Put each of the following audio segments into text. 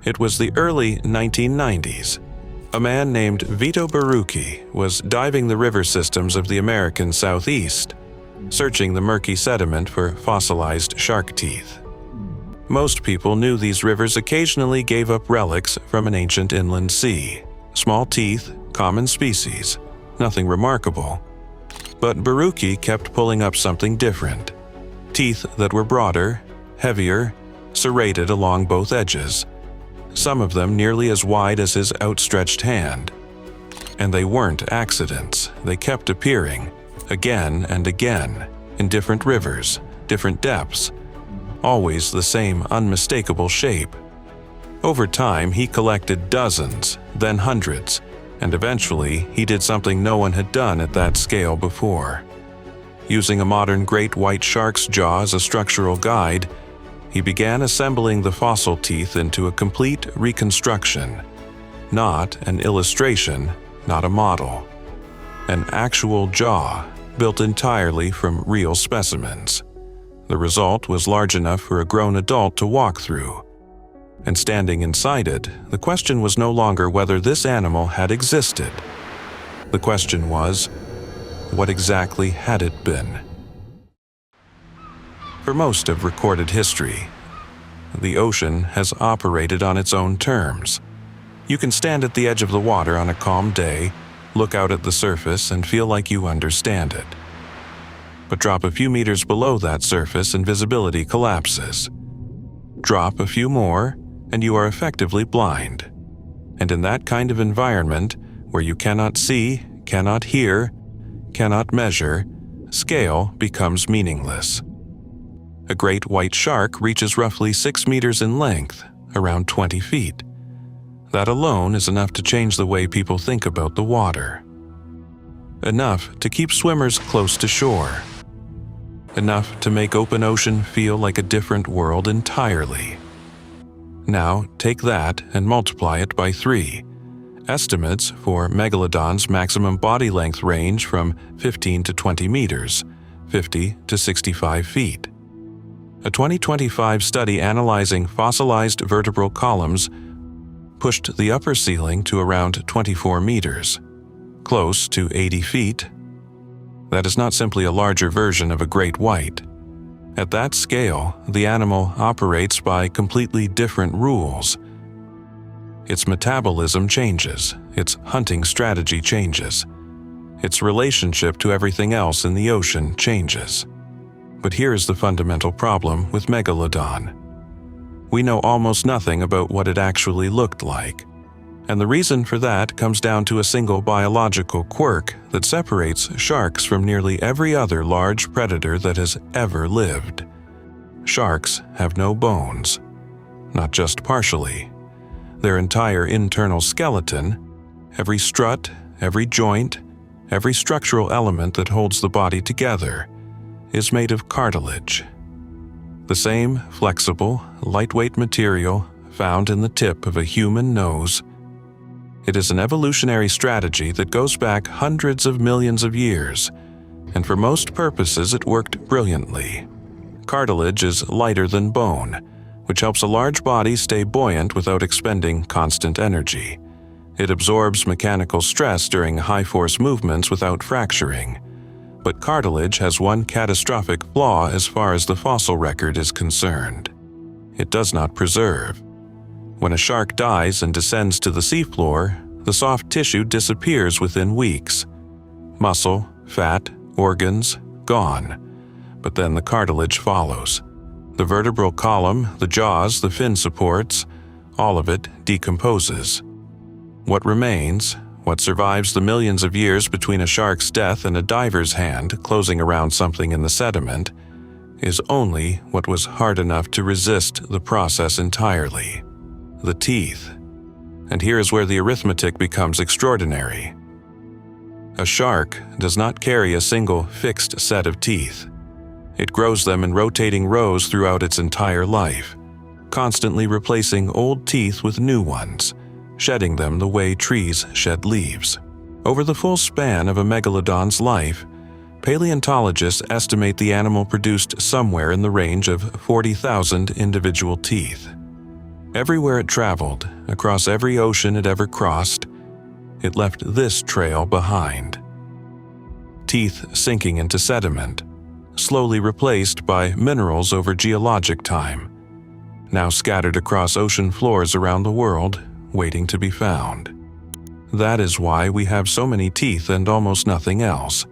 It was the early 1990s. A man named Vito Barucchi was diving the river systems of the American Southeast, searching the murky sediment for fossilized shark teeth. Most people knew these rivers occasionally gave up relics from an ancient inland sea. Small teeth, common species, nothing remarkable. But Barucchi kept pulling up something different. Teeth that were broader, heavier, serrated along both edges. Some of them nearly as wide as his outstretched hand. And they weren't accidents. They kept appearing, again and again, in different rivers, different depths, always the same unmistakable shape. Over time, he collected dozens, then hundreds, and eventually he did something no one had done at that scale before. Using a modern great white shark's jaw as a structural guide, he began assembling the fossil teeth into a complete reconstruction. Not an illustration, not a model. An actual jaw, built entirely from real specimens. The result was large enough for a grown adult to walk through. And standing inside it, the question was no longer whether this animal had existed. The question was, what exactly had it been? For most of recorded history, the ocean has operated on its own terms. You can stand at the edge of the water on a calm day, look out at the surface, and feel like you understand it. But drop a few meters below that surface and visibility collapses. Drop a few more, and you are effectively blind. And in that kind of environment, where you cannot see, cannot hear, cannot measure, scale becomes meaningless. A great white shark reaches roughly 6 meters in length, around 20 feet. That alone is enough to change the way people think about the water. Enough to keep swimmers close to shore. Enough to make open ocean feel like a different world entirely. Now take that and multiply it by 3. Estimates for Megalodon's maximum body length range from 15 to 20 meters, 50 to 65 feet. A 2025 study analyzing fossilized vertebral columns pushed the upper ceiling to around 24 meters, close to 80 feet. That is not simply a larger version of a great white. At that scale, the animal operates by completely different rules. Its metabolism changes, its hunting strategy changes, its relationship to everything else in the ocean changes. But here is the fundamental problem with Megalodon. We know almost nothing about what it actually looked like. And the reason for that comes down to a single biological quirk that separates sharks from nearly every other large predator that has ever lived. Sharks have no bones. Not just partially. Their entire internal skeleton, every strut, every joint, every structural element that holds the body together, is made of cartilage. The same flexible, lightweight material found in the tip of a human nose. It is an evolutionary strategy that goes back hundreds of millions of years, and for most purposes it worked brilliantly. Cartilage is lighter than bone, which helps a large body stay buoyant without expending constant energy. It absorbs mechanical stress during high-force movements without fracturing. But cartilage has one catastrophic flaw as far as the fossil record is concerned. It does not preserve. When a shark dies and descends to the seafloor, the soft tissue disappears within weeks. Muscle, fat, organs, gone. But then the cartilage follows. The vertebral column, the jaws, the fin supports, all of it decomposes. What remains, what survives the millions of years between a shark's death and a diver's hand closing around something in the sediment, is only what was hard enough to resist the process entirely. The teeth. And here is where the arithmetic becomes extraordinary. A shark does not carry a single fixed set of teeth. It grows them in rotating rows throughout its entire life, constantly replacing old teeth with new ones, shedding them the way trees shed leaves. Over the full span of a megalodon's life, paleontologists estimate the animal produced somewhere in the range of 40,000 individual teeth. Everywhere it traveled, across every ocean it ever crossed, it left this trail behind. Teeth sinking into sediment, slowly replaced by minerals over geologic time, now scattered across ocean floors around the world, waiting to be found. That is why we have so many teeth and almost nothing else.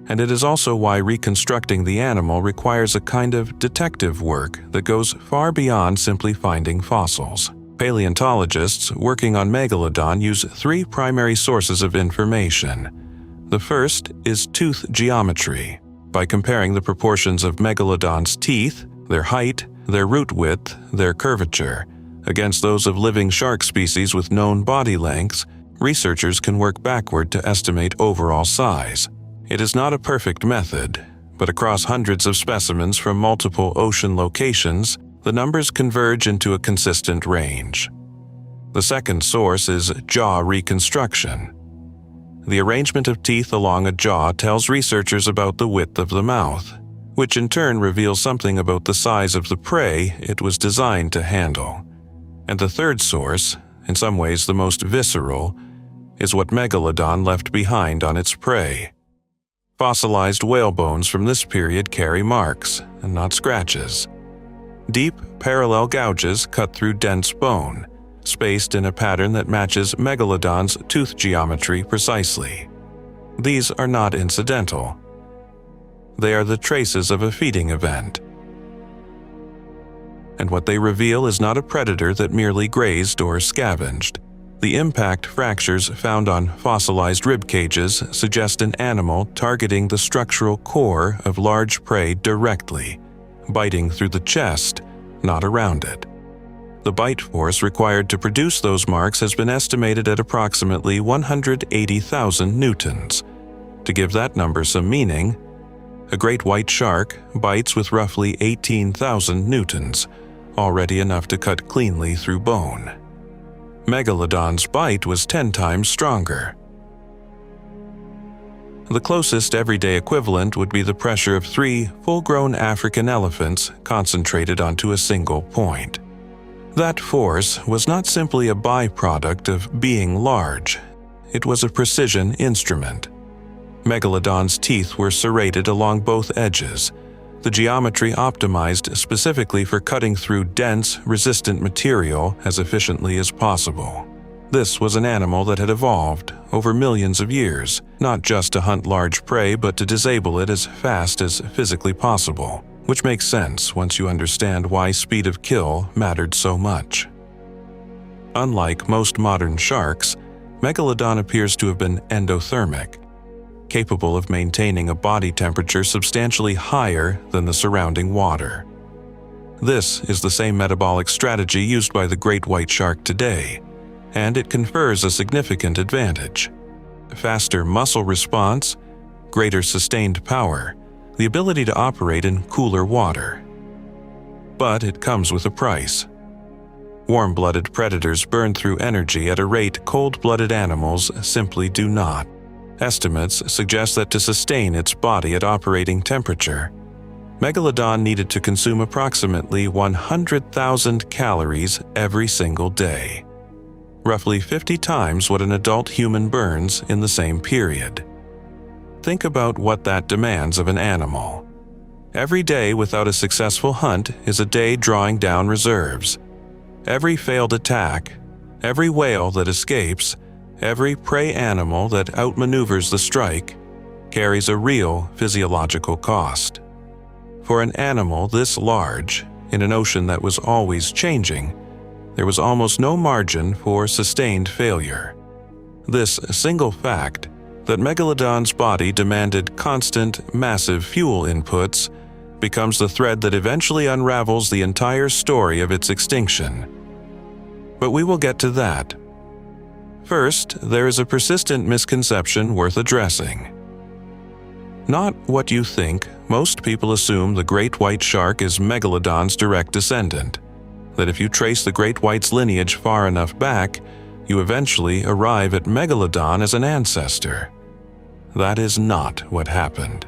And it is also why reconstructing the animal requires a kind of detective work that goes far beyond simply finding fossils. Paleontologists working on Megalodon use three primary sources of information. The first is tooth geometry, by comparing the proportions of Megalodon's teeth, their height, their root width, their curvature, against those of living shark species with known body lengths. Researchers can work backward to estimate overall size. It is not a perfect method, but across hundreds of specimens from multiple ocean locations, the numbers converge into a consistent range. The second source is jaw reconstruction. The arrangement of teeth along a jaw tells researchers about the width of the mouth, which in turn reveals something about the size of the prey it was designed to handle. And the third source, in some ways the most visceral, is what Megalodon left behind on its prey. Fossilized whale bones from this period carry marks, and not scratches. Deep, parallel gouges cut through dense bone, spaced in a pattern that matches Megalodon's tooth geometry precisely. These are not incidental. They are the traces of a feeding event. And what they reveal is not a predator that merely grazed or scavenged. The impact fractures found on fossilized rib cages suggest an animal targeting the structural core of large prey directly, biting through the chest, not around it. The bite force required to produce those marks has been estimated at approximately 180,000 newtons. To give that number some meaning, a great white shark bites with roughly 18,000 newtons, already enough to cut cleanly through bone. Megalodon's bite was 10 times stronger. The closest everyday equivalent would be the pressure of 3 full-grown African elephants concentrated onto a single point. That force was not simply a byproduct of being large. It was a precision instrument. Megalodon's teeth were serrated along both edges, the geometry optimized specifically for cutting through dense, resistant material as efficiently as possible. This was an animal that had evolved over millions of years, not just to hunt large prey but to disable it as fast as physically possible, which makes sense once you understand why speed of kill mattered so much. Unlike most modern sharks, Megalodon appears to have been endothermic, capable of maintaining a body temperature substantially higher than the surrounding water. This is the same metabolic strategy used by the great white shark today, and it confers a significant advantage. Faster muscle response, greater sustained power, the ability to operate in cooler water. But it comes with a price. Warm-blooded predators burn through energy at a rate cold-blooded animals simply do not. Estimates suggest that to sustain its body at operating temperature, Megalodon needed to consume approximately 100,000 calories every single day, roughly 50 times what an adult human burns in the same period. Think about what that demands of an animal. Every day without a successful hunt is a day drawing down reserves. Every failed attack, every whale that escapes, every prey animal that outmaneuvers the strike carries a real physiological cost. For an animal this large, in an ocean that was always changing, there was almost no margin for sustained failure. This single fact, that Megalodon's body demanded constant, massive fuel inputs, becomes the thread that eventually unravels the entire story of its extinction. But we will get to that. First, there is a persistent misconception worth addressing. Not what you think. Most people assume the great white shark is Megalodon's direct descendant, that if you trace the great white's lineage far enough back, you eventually arrive at Megalodon as an ancestor. That is not what happened.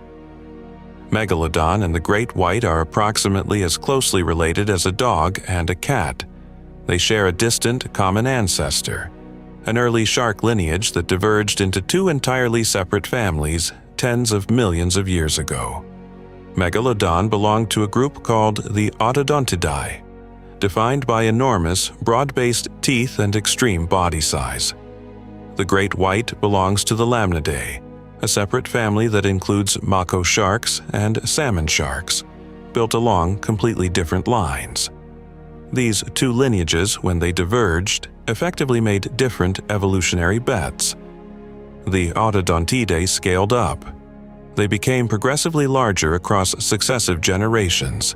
Megalodon and the great white are approximately as closely related as a dog and a cat, They share a distant common ancestor, an early shark lineage that diverged into two entirely separate families tens of millions of years ago. Megalodon belonged to a group called the Odontodontidae, defined by enormous, broad-based teeth and extreme body size. The great white belongs to the Lamnidae, a separate family that includes mako sharks and salmon sharks, built along completely different lines. These two lineages, when they diverged, effectively made different evolutionary bets. The Odontodontidae scaled up. They became progressively larger across successive generations,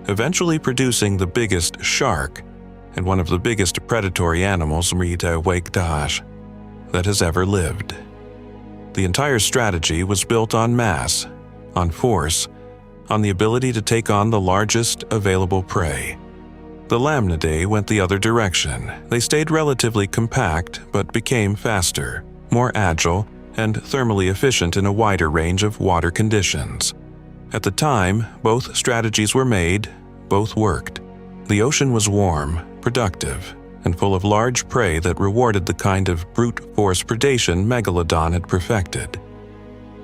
eventually producing the biggest shark and one of the biggest predatory animals that has ever lived. The entire strategy was built on mass, on force, on the ability to take on the largest available prey. The Lamnidae went the other direction. They stayed relatively compact but became faster, more agile, and thermally efficient in a wider range of water conditions. At the time, both strategies were made, both worked. The ocean was warm, productive, and full of large prey that rewarded the kind of brute force predation Megalodon had perfected.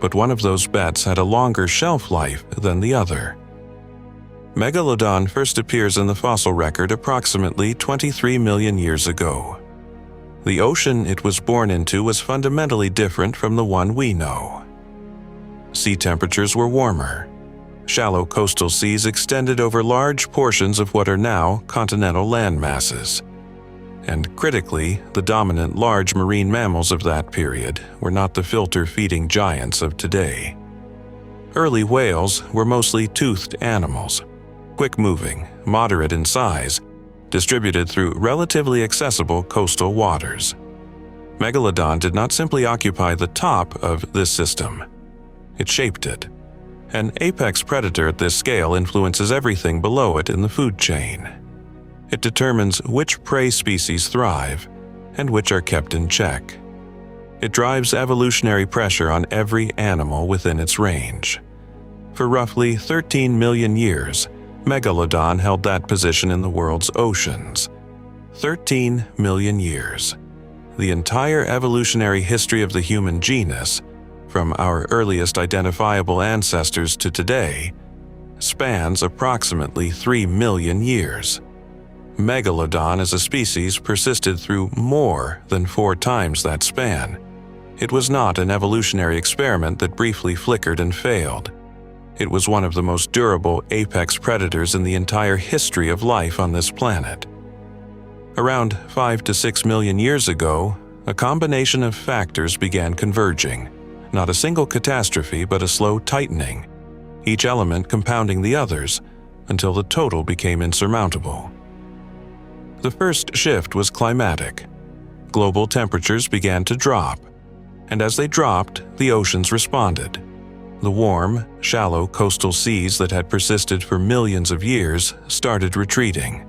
But one of those bets had a longer shelf life than the other. Megalodon first appears in the fossil record approximately 23 million years ago. The ocean it was born into was fundamentally different from the one we know. Sea temperatures were warmer. Shallow coastal seas extended over large portions of what are now continental land masses. And critically, the dominant large marine mammals of that period were not the filter-feeding giants of today. Early whales were mostly toothed animals, quick-moving, moderate in size, distributed through relatively accessible coastal waters. Megalodon did not simply occupy the top of this system. It shaped it. An apex predator at this scale influences everything below it in the food chain. It determines which prey species thrive and which are kept in check. It drives evolutionary pressure on every animal within its range. For roughly 13 million years, Megalodon held that position in the world's oceans. 13 million years. The entire evolutionary history of the human genus, from our earliest identifiable ancestors to today, spans approximately 3 million years. Megalodon as a species persisted through more than 4 times that span. It was not an evolutionary experiment that briefly flickered and failed. It was one of the most durable apex predators in the entire history of life on this planet. Around 5 to 6 million years ago, a combination of factors began converging. Not a single catastrophe, but a slow tightening, each element compounding the others until the total became insurmountable. The first shift was climatic. Global temperatures began to drop, and as they dropped, the oceans responded. The warm, shallow coastal seas that had persisted for millions of years started retreating.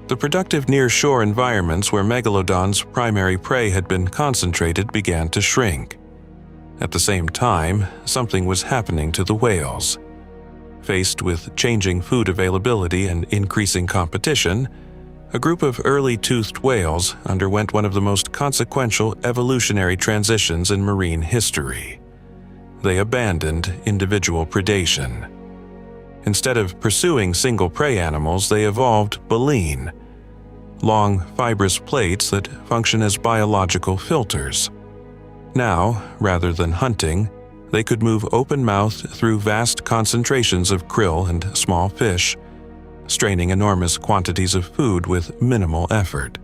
The productive near-shore environments where Megalodon's primary prey had been concentrated began to shrink. At the same time, something was happening to the whales. Faced with changing food availability and increasing competition, a group of early toothed whales underwent one of the most consequential evolutionary transitions in marine history. They abandoned individual predation. Instead of pursuing single prey animals, they evolved baleen, long fibrous plates that function as biological filters. Now, rather than hunting, they could move open-mouthed through vast concentrations of krill and small fish, straining enormous quantities of food with minimal effort.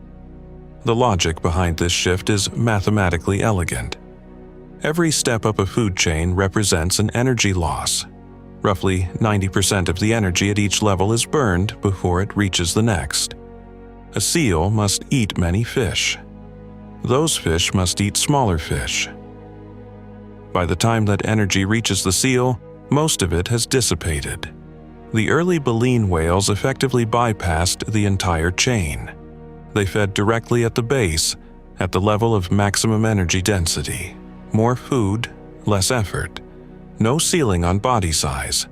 The logic behind this shift is mathematically elegant. Every step up a food chain represents an energy loss. Roughly 90% of the energy at each level is burned before it reaches the next. A seal must eat many fish. Those fish must eat smaller fish. By the time that energy reaches the seal, most of it has dissipated. The early baleen whales effectively bypassed the entire chain. They fed directly at the base, at the level of maximum energy density. More food, less effort. No ceiling on body size.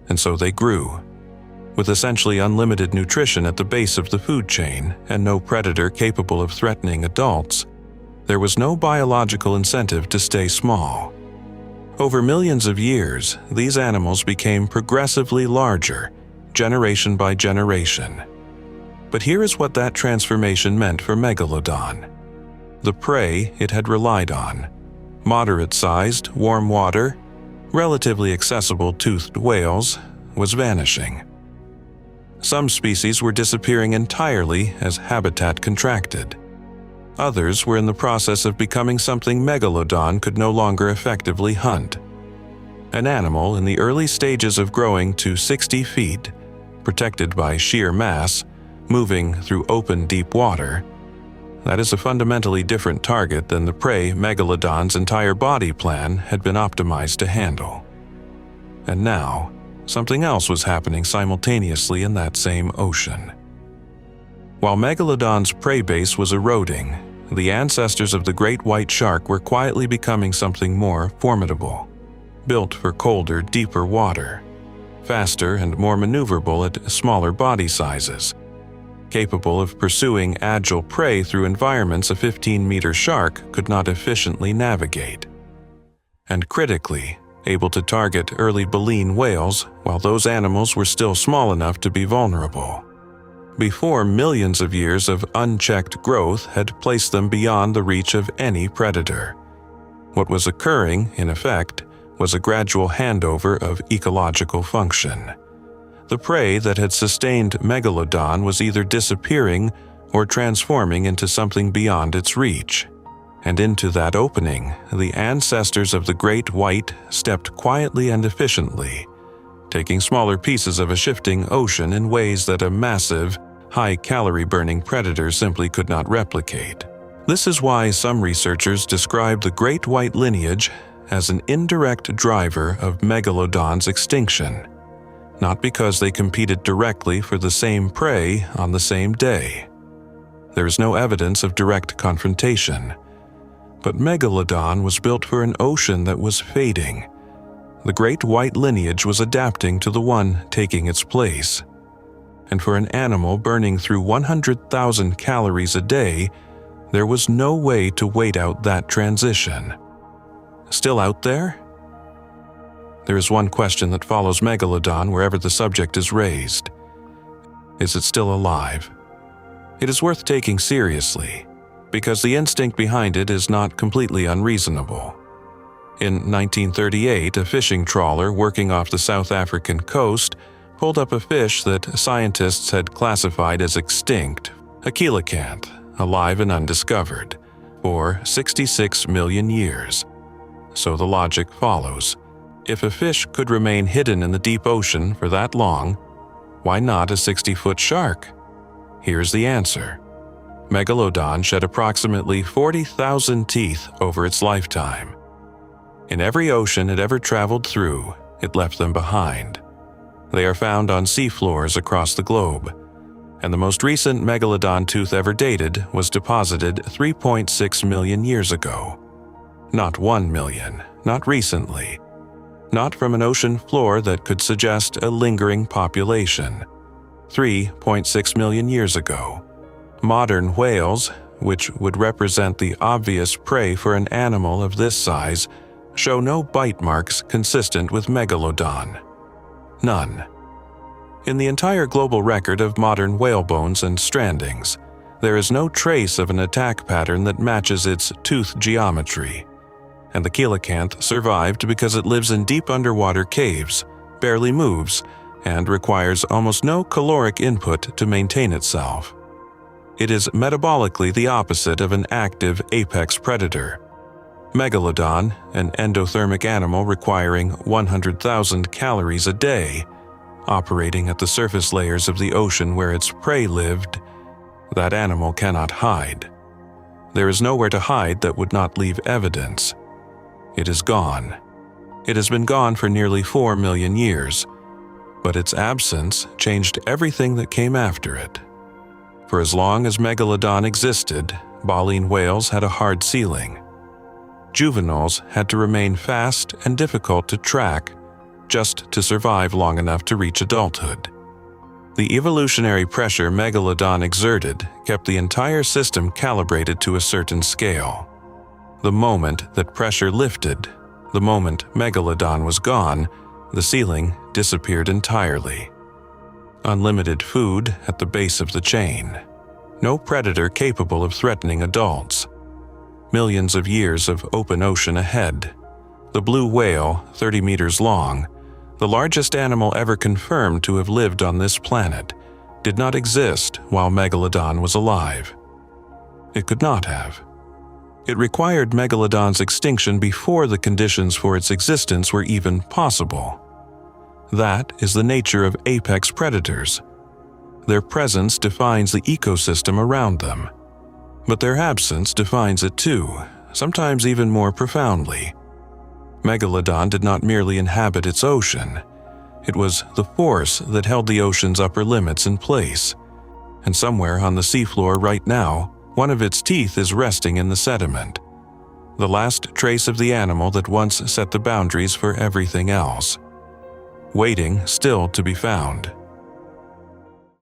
And so they grew. With essentially unlimited nutrition at the base of the food chain and no predator capable of threatening adults, there was no biological incentive to stay small. Over millions of years, these animals became progressively larger, generation by generation. But here is what that transformation meant for Megalodon. The prey it had relied on, moderate-sized, warm water, relatively accessible toothed whales, was vanishing. Some species were disappearing entirely as habitat contracted. Others were in the process of becoming something Megalodon could no longer effectively hunt. An animal in the early stages of growing to 60 feet, protected by sheer mass, moving through open deep water, that is a fundamentally different target than the prey Megalodon's entire body plan had been optimized to handle. And now, something else was happening simultaneously in that same ocean. While Megalodon's prey base was eroding, the ancestors of the great white shark were quietly becoming something more formidable, built for colder, deeper water, faster and more maneuverable at smaller body sizes, capable of pursuing agile prey through environments a 15-meter shark could not efficiently navigate, and critically, able to target early baleen whales while those animals were still small enough to be vulnerable, before millions of years of unchecked growth had placed them beyond the reach of any predator. What was occurring, in effect, was a gradual handover of ecological function. The prey that had sustained Megalodon was either disappearing or transforming into something beyond its reach. And into that opening, the ancestors of the great white stepped quietly and efficiently, taking smaller pieces of a shifting ocean in ways that a massive, high-calorie-burning predator simply could not replicate. This is why some researchers describe the great white lineage as an indirect driver of Megalodon's extinction, not because they competed directly for the same prey on the same day. There is no evidence of direct confrontation. But Megalodon was built for an ocean that was fading. The great white lineage was adapting to the one taking its place. And for an animal burning through 100,000 calories a day, there was no way to wait out that transition. Still out there? There is one question that follows Megalodon wherever the subject is raised. Is it still alive? It is worth taking seriously, because the instinct behind it is not completely unreasonable. In 1938, a fishing trawler working off the South African coast pulled up a fish that scientists had classified as extinct, a coelacanth, alive and undiscovered, for 66 million years. So the logic follows. If a fish could remain hidden in the deep ocean for that long, why not a 60-foot shark? Here's the answer. Megalodon shed approximately 40,000 teeth over its lifetime. In every ocean it ever traveled through, it left them behind. They are found on seafloors across the globe, and the most recent Megalodon tooth ever dated was deposited 3.6 million years ago. Not 1 million, not recently. Not from an ocean floor that could suggest a lingering population. 3.6 million years ago. Modern whales, which would represent the obvious prey for an animal of this size, show no bite marks consistent with Megalodon. None. In the entire global record of modern whale bones and strandings, there is no trace of an attack pattern that matches its tooth geometry. And the coelacanth survived because it lives in deep underwater caves, barely moves, and requires almost no caloric input to maintain itself. It is metabolically the opposite of an active apex predator. Megalodon, an endothermic animal requiring 100,000 calories a day, operating at the surface layers of the ocean where its prey lived, that animal cannot hide. There is nowhere to hide that would not leave evidence. It is gone. It has been gone for nearly 4 million years, but its absence changed everything that came after it. For as long as Megalodon existed, baleen whales had a hard ceiling. Juveniles had to remain fast and difficult to track just to survive long enough to reach adulthood. The evolutionary pressure Megalodon exerted kept the entire system calibrated to a certain scale. The moment that pressure lifted, the moment Megalodon was gone, the ceiling disappeared entirely. Unlimited food at the base of the chain. No predator capable of threatening adults. Millions of years of open ocean ahead. The blue whale, 30 meters long, the largest animal ever confirmed to have lived on this planet, did not exist while Megalodon was alive. It could not have. It required Megalodon's extinction before the conditions for its existence were even possible. That is the nature of apex predators. Their presence defines the ecosystem around them. But their absence defines it too, sometimes even more profoundly. Megalodon did not merely inhabit its ocean. It was the force that held the ocean's upper limits in place. And somewhere on the seafloor right now, one of its teeth is resting in the sediment. The last trace of the animal that once set the boundaries for everything else. Waiting still to be found.